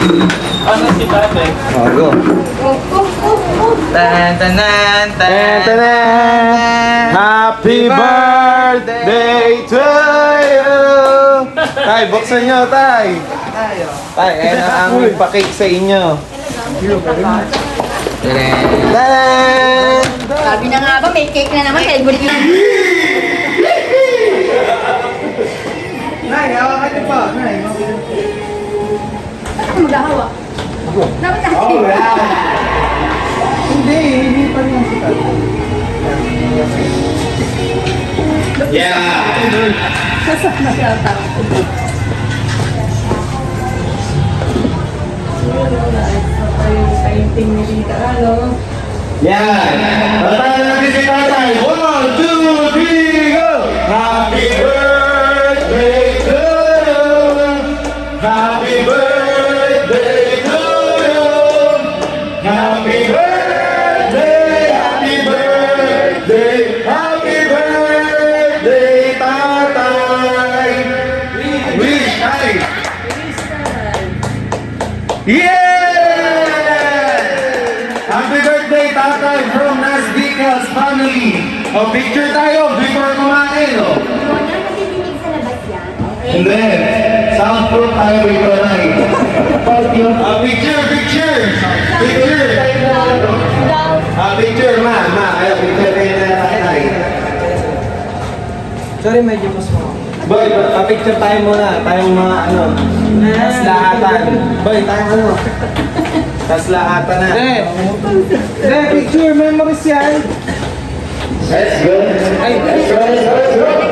Ano si Tate? Oh, go. Tan tanan tan Tanan! Happy birthday to you! Tay, buksan nyo, Tay! Tay, ayan ang aming pa-cake sa inyo. Tanan! Sabi na nga ba, may cake na naman. Kaya gulit yun. Nay, hawakan niyo pa. Nay, Ba't ako mag-ahawa? Dapat oh, natin. wow. Hindi pa niya si Tay. Yeah! Kasama yata. Painting ni Rita, ano? Yan! Tatay natin si Tatay! 1, 2, 3, go! Happy birthday to you! Happy birthday to you! Happy birthday! Happy birthday! Happy birthday, Tatay! Wish! Ay! Yeah! Happy birthday, Tatay, from Nas Vicals family. O, picture tayo before kumain, o. Mona, nagdidinig sa labas yan. Hindi. Soundproof tayo before kumain. Picture, picture. Picture. Picture, ma. Ayaw, picture kayo na Tatay. Sorry, medyo mas mo. Boy, picture tayo muna. Tayong mga ano. Tas lahatan. Boy, tayong ano. Tas lahatan na. Hindi, picture, memories yan. Let's go. Let's go. Let's go.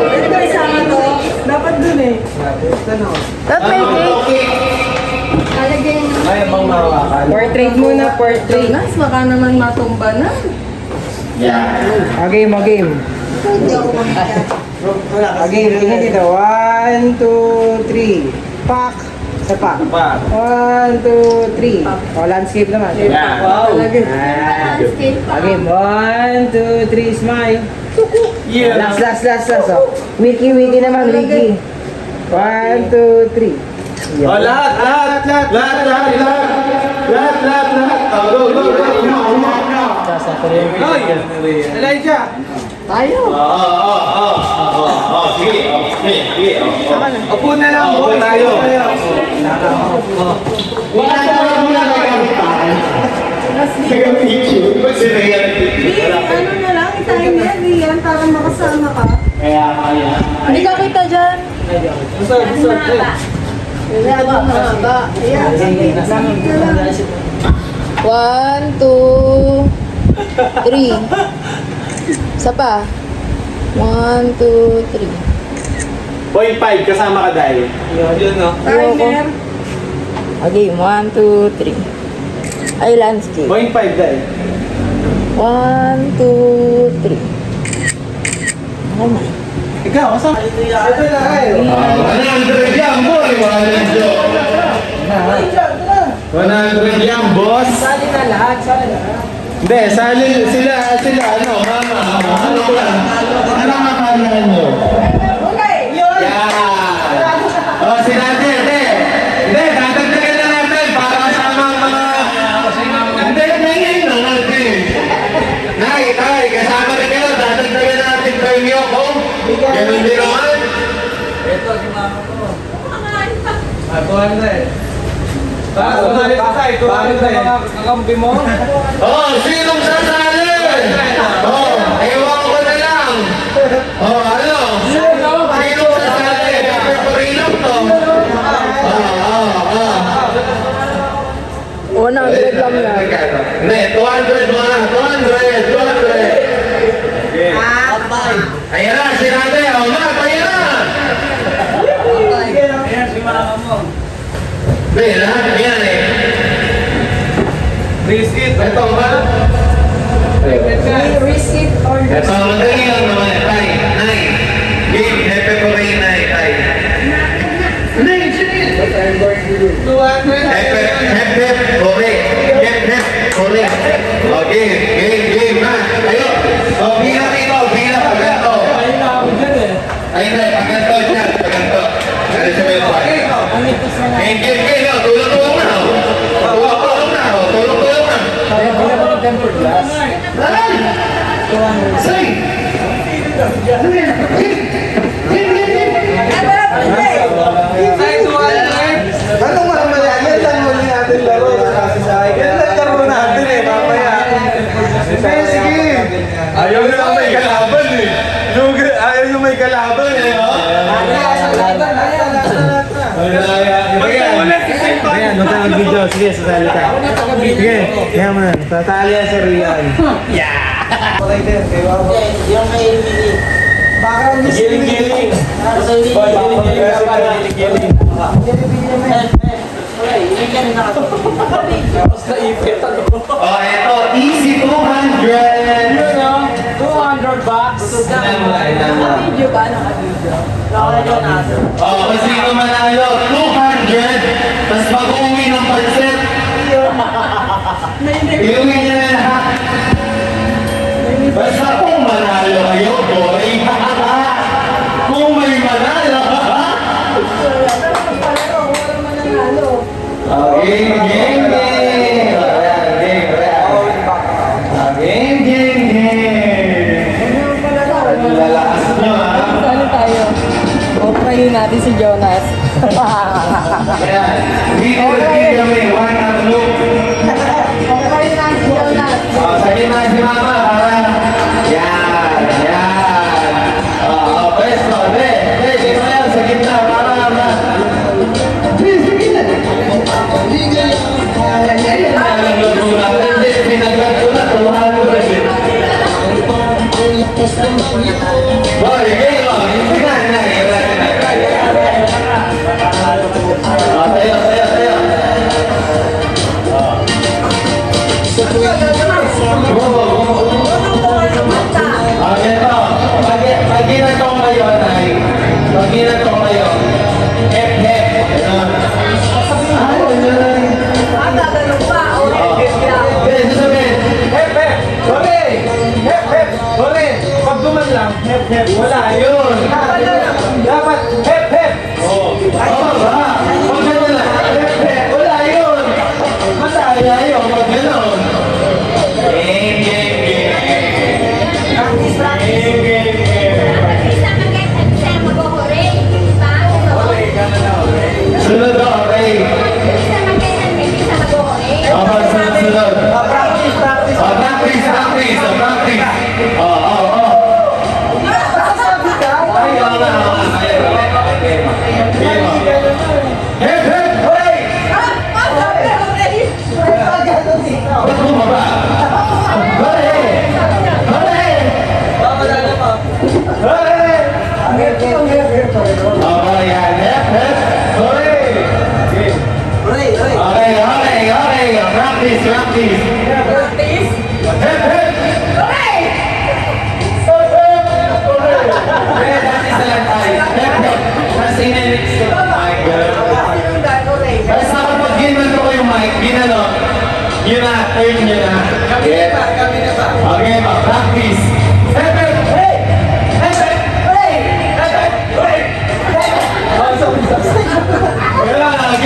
Ito isama to. Dapat dun eh. Dapat may cake. Lalagyan ng Ay, bang mawakan? Portrait muna, portrait. Nas, baka naman matumba na. Yeah. Game, game. Hindi ako magkakit. Game, tingnan dito. 1, 2, 3. Pak! Isa pa. Pa. 1, 2, 3. O, landscape naman. Yeah. Wow. Landscape pa. Game, 1, 2, 3, smile. Yeah. Last. O. Wiki naman, Wiki. 1, 2, 3. Oh, lahat. Oh, go. Hoy! Elijah! Tayo. Sige. Upo na lang, Upo boy. tayo. Hindi, ano na lang, itahin niya, Rian, para makasama ka. Hindi ka kita dyan. Mahaba. Ayan, sige. Sige lang. 1, 2, 3. Isa pa. 1, 2, 3. 0.5 kasama ka dahil. Yun, no? Timer. Okay, 1, 2, 3. Ay, landscape. 0.5 dahil. 1, 2, 3. Ano na? Ikaw, kasama. Ito na kayo. 100 yan, boy. 100 yan, boss. Sali na lahat, sali na lahat. Hindi, sila, ano, mama. Ano ko lang? Ano ang makalaan nyo? Okay, yun. Yeah! Oh, sinate, hindi, dadagdagan na natin para kasama ang mga... Hindi, ngayon na natin. Nay, kasama na kayo, dadagdagan natin kayo niyo ko. Ganun din naman. Ito, si mama ko. 200. Para sumali pa tayo, 200 mga kakampi mo. Oh, sinong sasali? Oh, ewan ko na lang. Oh, ano? Sinong sasali? Pagpaparilong to. 100 lang yan. Hindi, 200 mga, 200. Ayan na, sinate. Oh, Mark, ayan na. Ayan, si mama mo. Hindi, lahat yan eh. Risk it. Ito ba? Risk it or Ito, madali lang naman. Tay, nay. Game, hepe ko rin, nay. Nay, sige. 200. Hep, kore. Okay, game na. Ayo. Oh, bila rito, bila pa ganito. Ayun na ako dyan eh. Ayun na, pag ganito. Ano sa may pa? Game, tulong mo na. tempered glass. Say! Ano yan? Ano nga naman yan? Yan lang muli natin laro. Yan lang laro natin eh, mamaya. Sige, sige. Ayaw na may kalaban eh. Ayaw yung may kalaban eh, no? Ayan, magkakag-video. Sige, sasali ka. Sige, kaya mo na. Tatali yan si Rian. Yeah! Okay din, kay Wawa. Yung may Emily. Background music. Giling-giling. Oh, eto, easy 200. 200 bucks. Video ba? Naka-video. Naka-video natin. Oh, kung sino manalo, 200. Tapos mag-uwi ng pansit. Iuwi niya na lahat. Basta kung manalo kayo, boy. Kung may manalo. Game, game, game. Game, game, game. Lalakas nyo, ha? Saan tayo? O, try natin si Jonas. Ayan. Dito, kami. One up look. Oh, sakit na si mama, para. Yan, yan. Oh, presto. Dito na yan, sa gitna, para. Sige na. Pinaglag ko na, tumahan ko na siya. Boy, game on. Sige na. Tayo, tayo, tayo. Pag ginagawa ko kayo, Nay, pag ginagawa ko kayo, hep, hep. Yes, sasabihin. Hep, hep! Huli! Hep, hep! Huli! Pag duman lang, hep, hep! Wala, yun! Dapat, hep, hep! Oo, ba? Pag gano'n lang, hep, hep. Wala yun. Masaya yun, pag gano'n. Game, game, game. Game, game, game. Sunod ako, Ray. Sunod. Practice, practice! Practice. Masasabi ka? Ayaw na. Hep, hep. Huli! Ba't bumaba? Huli! Huli! Huli! Hep, hep, hep, hep! Oh, yan. Hep, hep. Huli! Okay. Practice. Hep, hep. That is the lang tayo. Hep, hep. Tapos in-mix ko ng mic. Tapos kapag ginano ko yung mic, ginano, yun na, turn nyo na. Okay, practice. Hep, hep. Hey! Hep, hep. Hey! Hep, hep. Hey!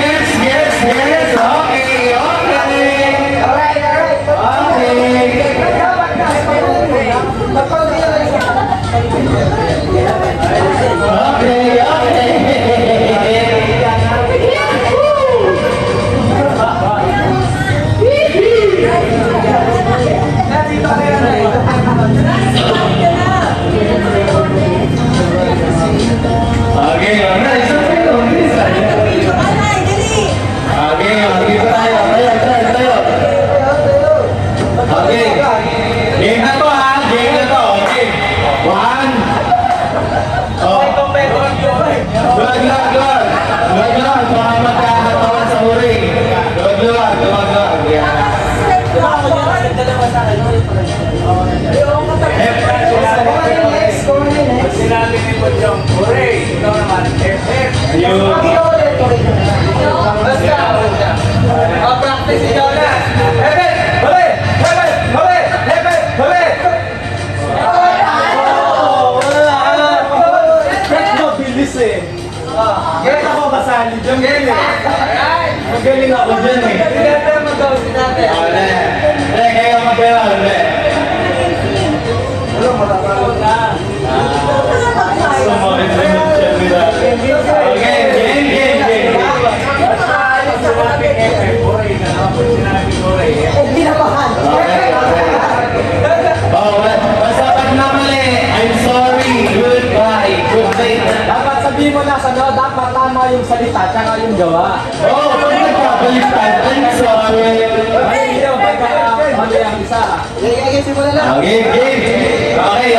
Gets. Magaling ako dyan eh. Hindi natin mag-gawin natin. Kayo Pero, hindi. Okay, game. Binabahan. Oh, basta pag namali, I'm sorry. Goodbye. Good night. Dapat sabihin mo na sa dapat tama yung salita tsaka yung gawa. Oh, pag nagkabaliktad, I'm sorry. Ay, hindi yung pagkakamali ang isa. Okay, game. Okay,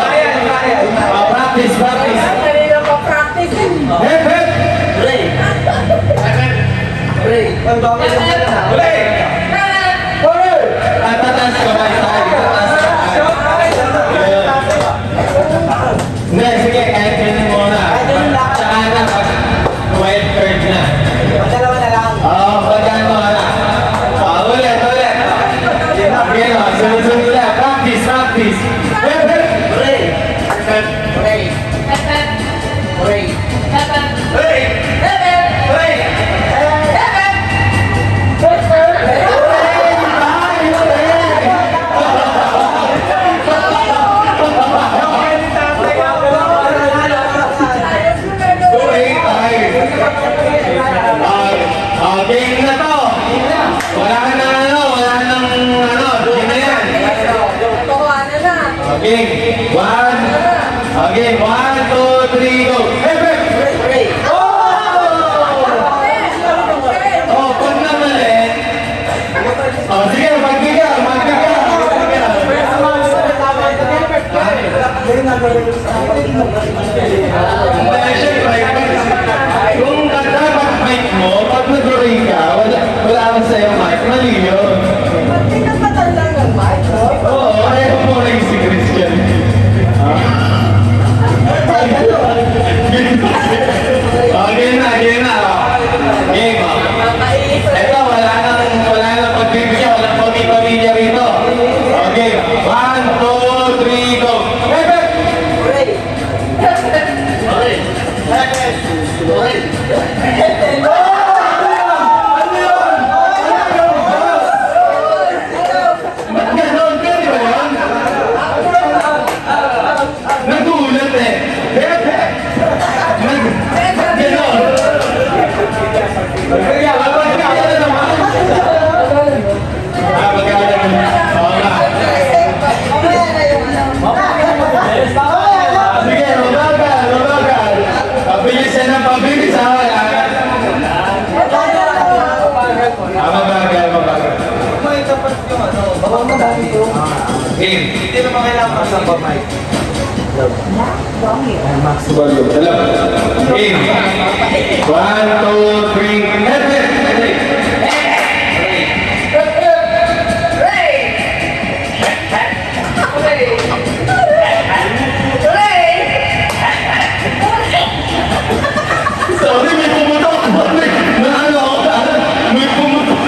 practice. Kanina pa practice eh. Hep, hep. Tataas ko ba tayo? Hindi, sige, kahit ganun muna. Tsaka na, pag wild card na. Oo, pag ano na. Ulit. Okay, sunod-sunod na. Practice. Hep, hep. Game na to. Wala nang game na yan. Totohanan na. Okay, one, two, three, go. Hey, oh, pag namali. Oh, sige, magbigay. Hindi, syempre, kung dapat mic mo, pag nag-ring ka, wala kang sa'yo mic, mali yun. Ba't di ka patanda ng mic, no? Oo, ayaw mo rin si Christian. Game na. Game, Ito, wala nang pagbibigyan, walang pamilya rito. Okay, one, two, three, go. Ba't ganon? Pwede ba yun? Nagulat eh. Ganon. Kaya, magkakala naman. Magkakala naman. Oo nga. Sige, mabagal. Pabilisan ng pabilis ha. Mabagal. Game. Hindi naman kailangan sa pamay. Game. One, two, three. Sorry, may pumutok. Naano ako? May pumutok.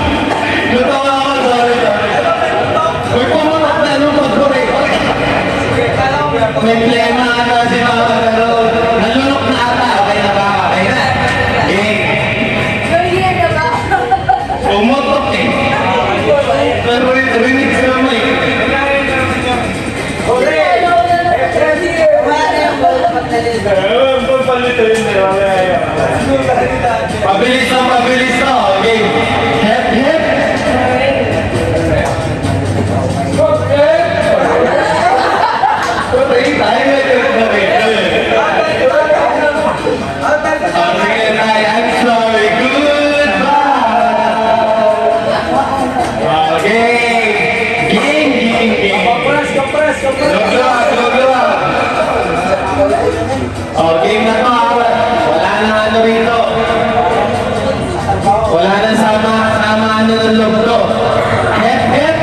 Natawa ako, sorry. May pumutok na anong pag-correct. May plema ata si Mama pero nalunok na ata. Okay na ba? Okay na. Game. Pumutok eh. Pero rinig sa may. Pabilis na. Okay. Hep. Okay, tayo na sige, I'm sorry. Goodbye. Okay. Game. Gagawa. Oh, game na to. Wala na ano rito. Wala na sama ano ng loob to. Hep.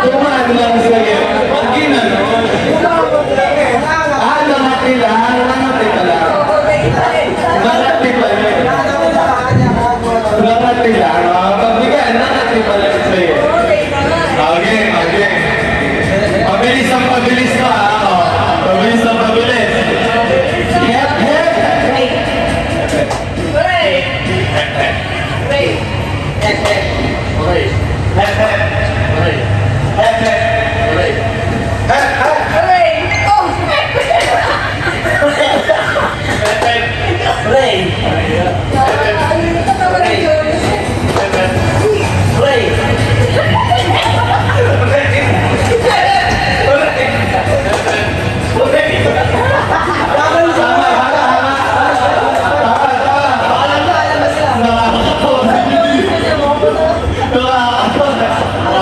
Tumaan lang sa'yo. Pag ginano. Nangati lang. Nangati lang. Pagbigyan, nangati pa lang sa'yo. Okay. Pabilis ang pabilis ka, ha? Oh. Pabilis ang pabilis. Hep, hep.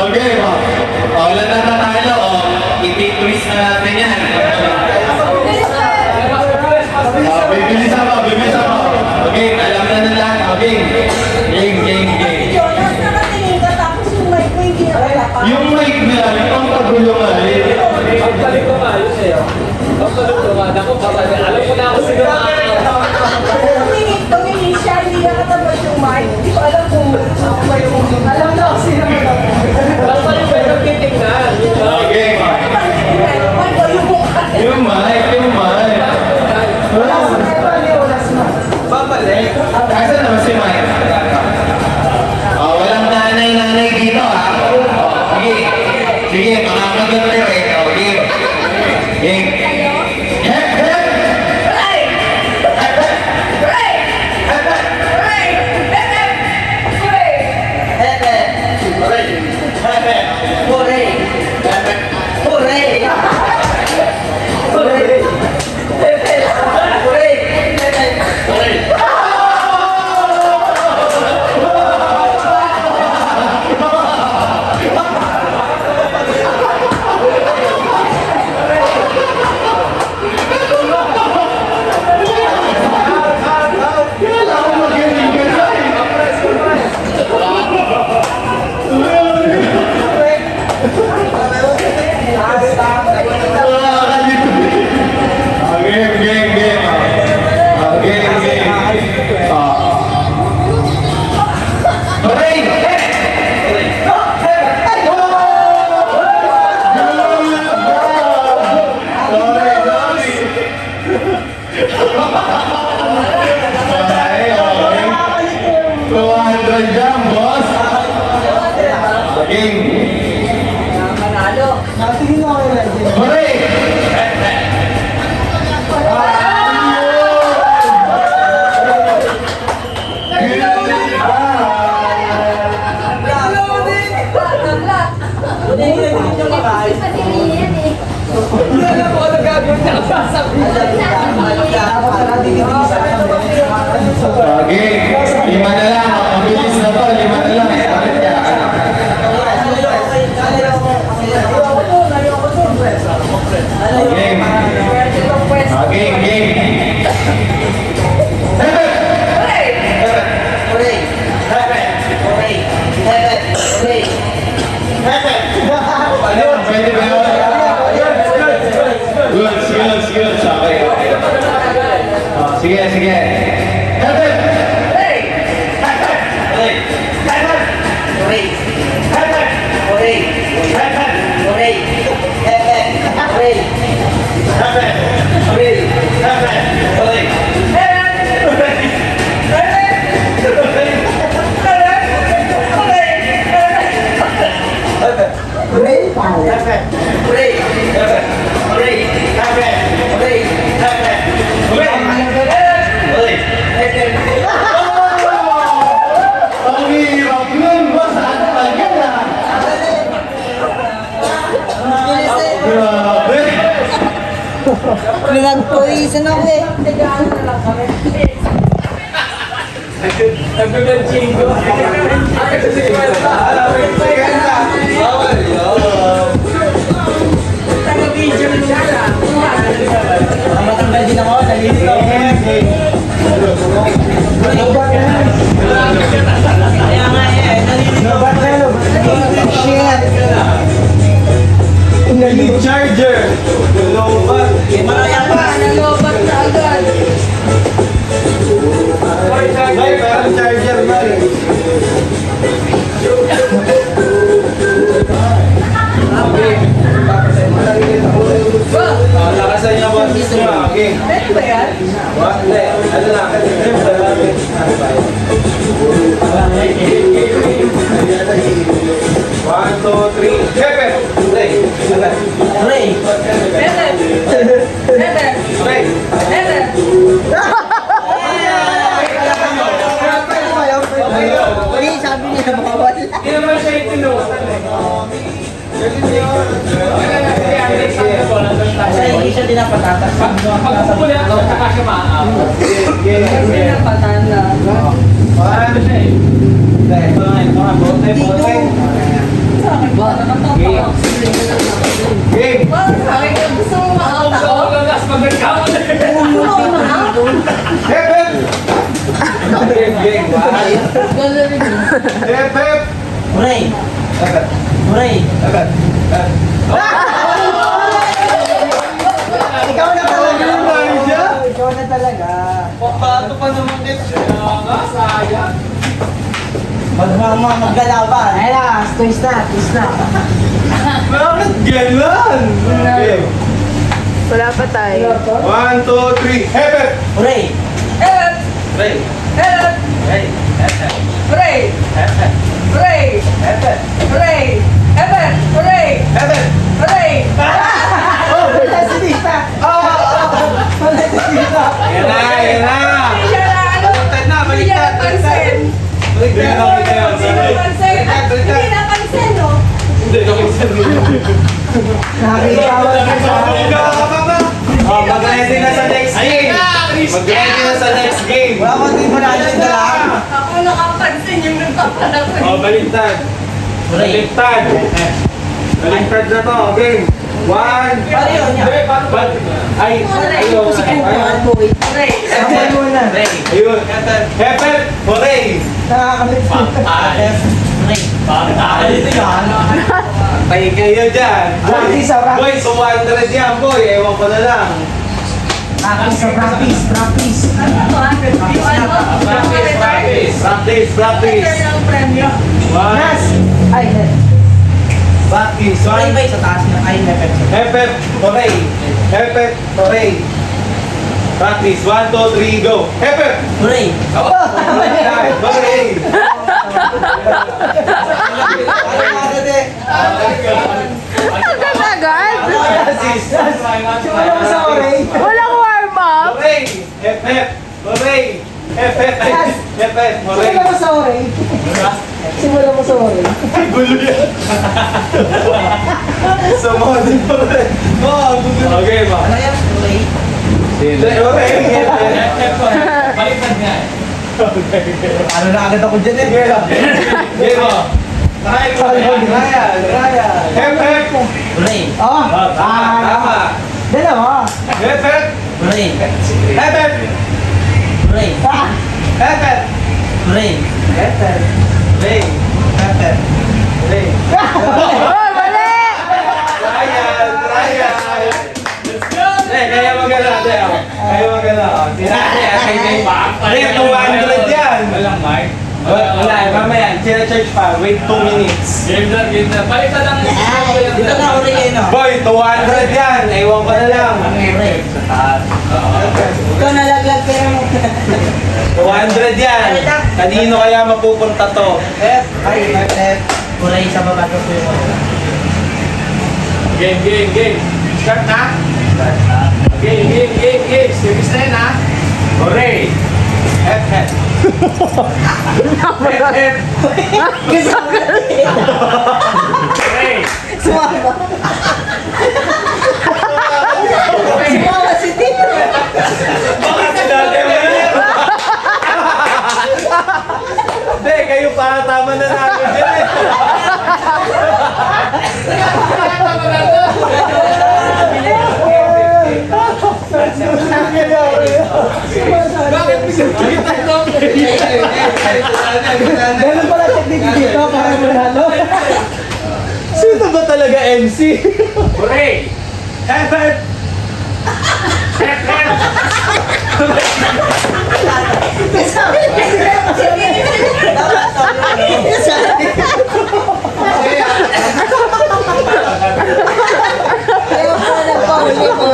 Okay, wala na tayo. I-twist na natin yan. Bibilis ako. Okay, alam na ng lahat. Okay. Game. Jonas, nakatingin ka tapos yung mic mo hindi nakala pa. Yung mic na, yung pagulong ay. Pagpalit ko maayos sa'yo. Pagpalit ko nga. Naku, alam ko na ako siguro. Tumingin siya, hindi niya katabas yung mic. Hindi ko alam kung ako ba yung... Alam na ako sino mo. Pagpalit ko yung titignan. Okay. Mic o yung mukha. Yung mic. Wala sa kaya ni Jonas mo. Babalik. Kasa naman si Mike? Walang nanay dito, ha? Sige, makakagat kayo eh. Game. Hep, hep. Nakatingin ako kay Reggie. Hooray! Hindi alam ko ano gagawin na sasabihin. Okay, 5 na lang. Mabilis na to, 5 na lang. Bakit kaya? Game. Pwede ba yun? Good. Okay. Sige. Ang hirap nun, boss. Ano ba yan, ah? Grabe. Nagpurisan ako eh. Nagbibenching ko. Ay, kasi si Kwenta. Bawal yun. Taga-video nila na. Matanggal din ako, nalilito ako. Kaya nga eh, nalilito ako. Shit! Naging charger. Lobat. Maraya pa, nalobat na agad. May parang charger ba eh. Okay. ba yan? Hindi, ano lang. One, two, three. Pepe! Play. Ray. Bebe! Bebe! Play. Bebe! Hindi, sabi niya bawal. Hindi naman siya yung tinutan eh. Hindi siya dinapatatas. Pagkukulit ako, saka siya maaam. Kasi napatan na. Ano siya eh? Sa akin ba? Nakatawa. Game! Bakit sa akin ka gusto mo makatawa? Pepe! Game! Galing mo. Pepe! Ray. Agad. Ray. Agad. Ikaw na talaga. siya? Ikaw na talaga. Papato pa naman din siya. Sayang. Maggalaban. Ayun na, twist na, twist na. Bakit gano'n? Game. Wala pa tayo. One, two, three. Pepe! Ray. Eh! Ray. Eh! Ray. Hooray! Hooray! Hooray! Evan! Hooray! Pepe! Hooray! Wala si Tita. Wala si Tita. Yan na, yan na! Hindi siya na ano? Baliktad na, Hindi siya napansin. Baliktad na, baliktad. Hindi napansin. Hindi napansin, no? Hindi, nakisan mo. Nakakitawag ka sa... Mag-ready na sa next game! Mag-ready na sa next game! Wala ko din mo natin na lang. Ako nakapansin yung nagpapanapin. Baliktad! Baliktad! Baliktad na to, game! One! Paano yun niya? Ay! Ayun! Hooray! Sabay mo na. Ayun! Hepet! Hooray! Nakakalit si Tita. Ray. Tayo kayo dyan! Practice, practice. Boy, 200 yan, boy! Ewan ko na lang! Practice sa practice, practice. Practice! Practice! ng premyo. One! Nas! Ay, Practice! Ray One! ba sa taas niya? Ay, may pepsi. Hepet! Hooray! Hepet! Hooray! Practice! 1, 2, 3, go! Hepet! Ray. Hooray! Agad? Simula mo sa oray. Walang warm up? Hooray! Hep hep! Hooray! Hep hep! Hep hep! Hooray! Simula mo sa oray. Simula mo sa oray. Gulo yan! Sumodin pa rin! Oo, gulo. Okay ba? Ano yan? Ray. Hooray! Hep hep! Baliktad nga eh. Ano na agad ako dyan eh? Game mo! Ryan! Hep hep! Ray. Oh, Tama! dalawa. Hep hep! Ray. Hep hep! Ray. Hep hep! Ray. Ray! Hep hep! Ray! Oh, mali! Ryan! Ryan! Kaya maganda tayo. Kaya maganda. Sinati, kay May Bang. Kaya 200 yan. Walang mic. Wala, mamaya. Sina-charge pa. Wait 2 minutes. Game na, game na. Baliktad ang Dito na ako rin no? Boy, 200 yan. Ewan ko na lang. Ray. Ikaw nalaglag pero mo. 200 yan. Kanino kaya mapupunta to? Ay, F. Ray sa baba ko yung Game, game, game. Start na? Game, game, game, game. Serious na yun ha? Hooray! Hep, hep. Hep, hep. Hooray! Sumama. Sumama si Tita. Baka sinati mo yan. Hindi, kayo para tama na namin dyan eh. Bakit pinagkita ko? Ganun pala technique dito para manalo. Sino ba talaga MC? Hooray! Hep, hep. Hep, hep! Ayaw ko na nagpahuli mo.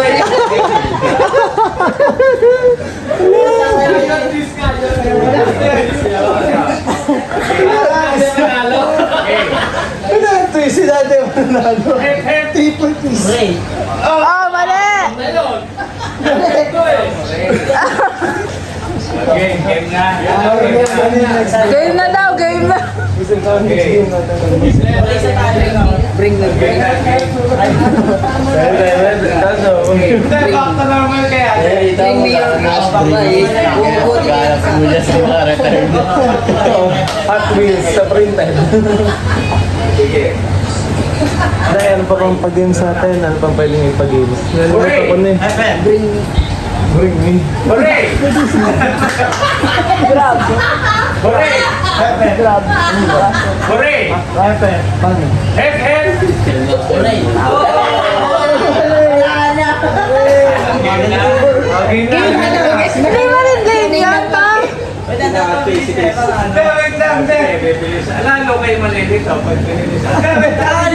Game na. Game na daw, game na. Bring the Game na. Hindi, back to normal kaya. Bring me your Hot Wheels sa printed. Sige. Dahil ano pa pang pag-games natin? Ano pang pwedeng yung pag-games? Nalimutan ko na eh. Bring me. Bring me. Hooray! Grab. Hooray! Grab. Hooray! Paano? Hep, hep! Hindi mo rin game yan, pa. Hindi, wait lang, hindi. Lalo kayo malilito pag pinilisa. Wait lang.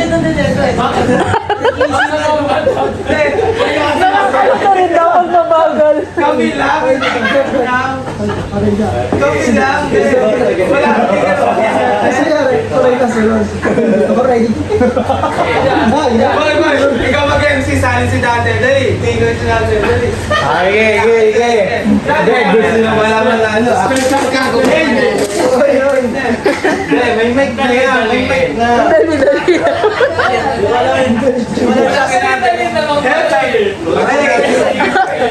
Ito rin daw pag mabagal. Kami lang. Kami lang. Wala. Boy, ikaw mag-MC, salin si Dante. Dali, tingnan si Dante. Dali. Okay. Hindi, gusto na malaman na ano. Hindi, may mic na yan. May mic na. Dali.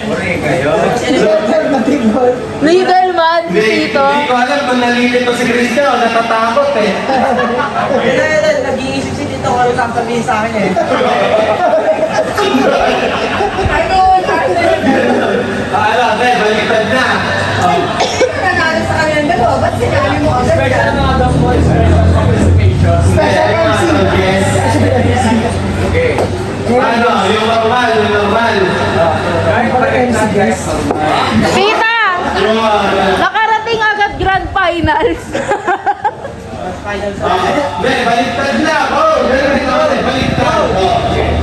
Hooray kayo. Leader man, dito. Hindi ko alam kung nalilito si Christian o natatakot eh. Nag-iisip si Tito kung ano sasabihin sa akin eh. Ano, be, baliktad na. Nanalo sa kanilang dalawa, ba't sinabi mo agad yan? Yes. Okay. Ano, yung normal. Tita! Yung, Nakarating agad grand finals. be, baliktad na. Oh, baliktad.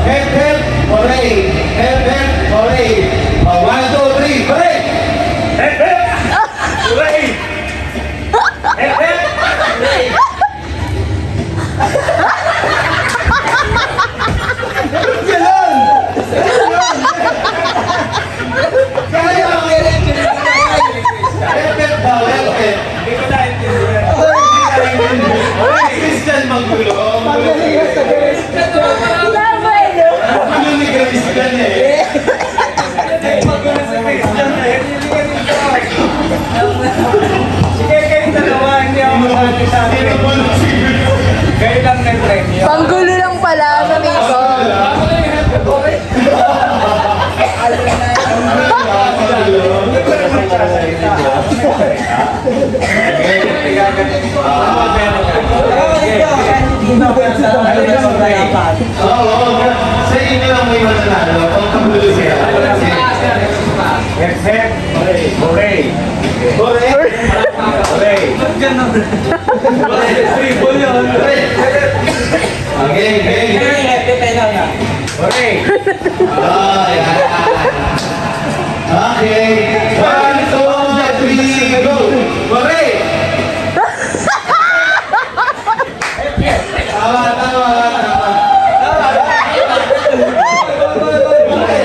Hep, hep, hooray. Hep, hep, hooray. 1, 2, 3, hooray. Hep, hep! Hooray! Hep, hep! Kaya ako hep, hep daw, hep, hep. Hindi ko naintindihan. Christian Manggulong. Pwede. Ano ni Christian eh? Magulo si Christian eh. Sige, kayo dalawa. Hindi ako masabi sa akin. Kayo lang nag-premyo. Panggulo lang pala sa Miko. Oo, sa inyo lang may mananalo. Kung kagulo siya. Hep, hep. Hooray. Hooray! Hooray. Triple yun. Okay. Hooray. Ah, yan. Okay. 1, 2, 3, go! Hooray! Tama. Natawa ko sa naman eh.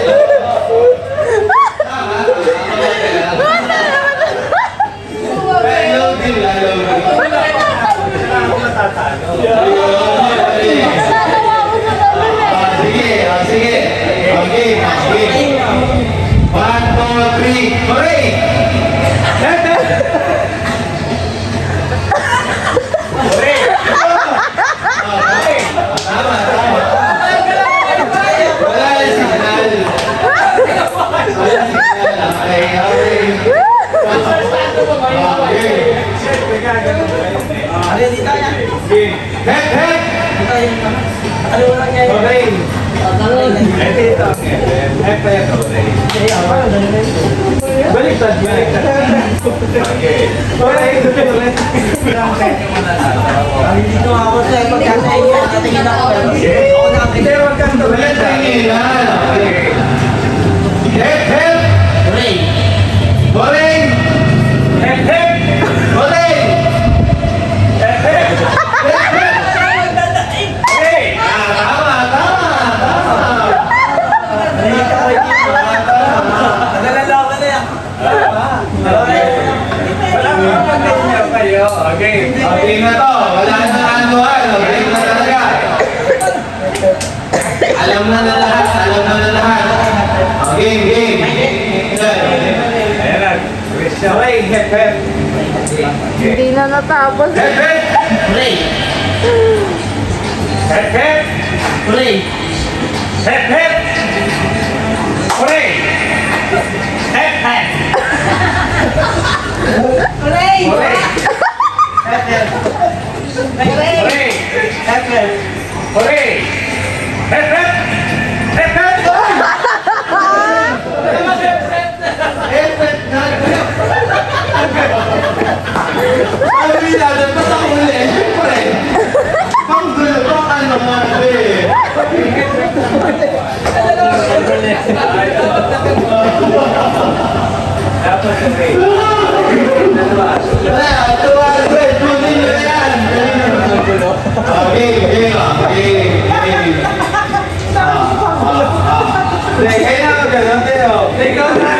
Sige. Okay. 1, 2, 3, hooray! Wala yung signal. Hep, hep! Hooray! Baliktad. Dito ako sa pagkakain tatingin ako. Ako na Hindi, wag kang Wala tumulad. Hep, hep! Hooray! Hooray! Hep, hep. Hooray! Hep, hep. Hooray. Nalalaman na yan. Okay. Okay na to. Wala na anuhan. Okay na talaga. Alam na na lahat. Alam na na lahat. Game, game. Ayan na. Christian. Okay, hep, hep. Hindi na natapos. Hep, hep. Hep, hep. Hep, hep. Hooray. Hep, hep. Hooray! Hooray. Hooray! Hooray. Hep, hep. Hooray. Hep, hep. Hep, hep. Sabi na, dapat ako ulit. Siyempre. Ang gulo ko, ano nga eh. Dapat hooray. Wala, 200. Kunin nyo yan. Okay, okay, okay, okay. Kaya na ako ganun, Teo. Ikaw na.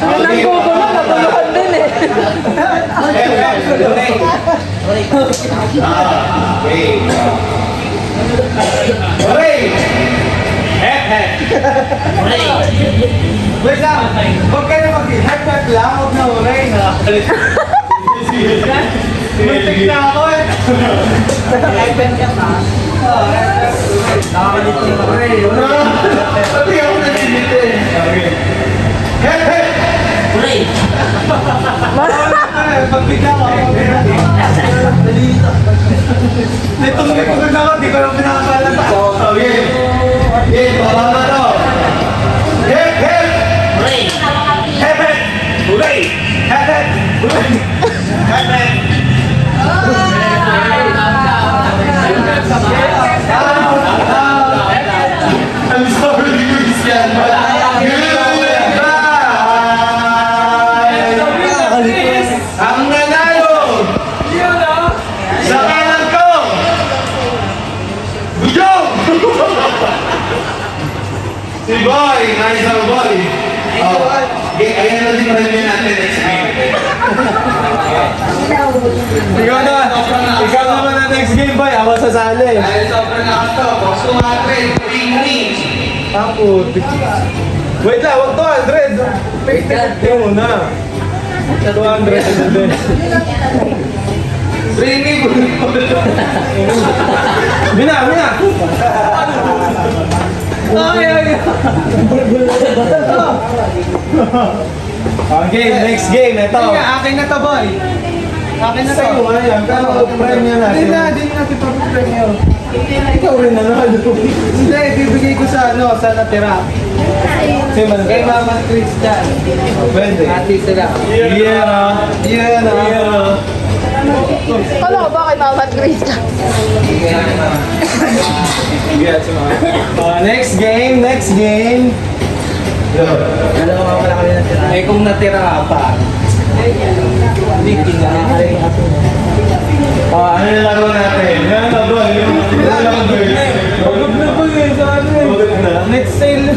Yun ang gugulo, naguluhan din eh. Okay. Hep, hep. Wait lang. Huwag ka na mag-hep, hep lang. Huwag na uray. Muntik na ako eh. Nakakalitin ako eh. Pati ako naninit eh. Hep, hep. Pagbigla ko. Nitong ako, di ko lang pinakabalan pa. Okay. Okay, baba na to. Hep, hep. Hep, hep. Hooray. Hep, hep. Hooray. Hep, hep. I'm sorry, Christian. Ang nanalo sa kanan ko, Bujong! Si Boy, nice ang Boy. Oh, ayan na din premyo natin next game. Ikaw naman na next game, boy. Ako sasali. Dahil sobrang lakas to, box 200, ring wins. Ako. Wait lang, wag 200. Tingnan mo na. 200 din. Ring Bina, bina. Okay, next game. Ito. Akin na to, boy. Akin na to. Sa'yo, ayan. Pero premyo natin. Hindi natin pag-premyo. Ikaw rin nanalo. Hindi, bibigay ko sa natira. Sa'yo man. Kay Mama Christian. Pwede. Ati sila. Yeah, no. Yeah, no. Yeah, no. Kala ko ba kay Mama Krista? Next game, next game. Dalawa pala kami natira. Eh kung natira ka pa. Hindi tingnan. Ano yung laro natin? Yan na, boy. Yan na, boy. Huwag na, boy. Next sale.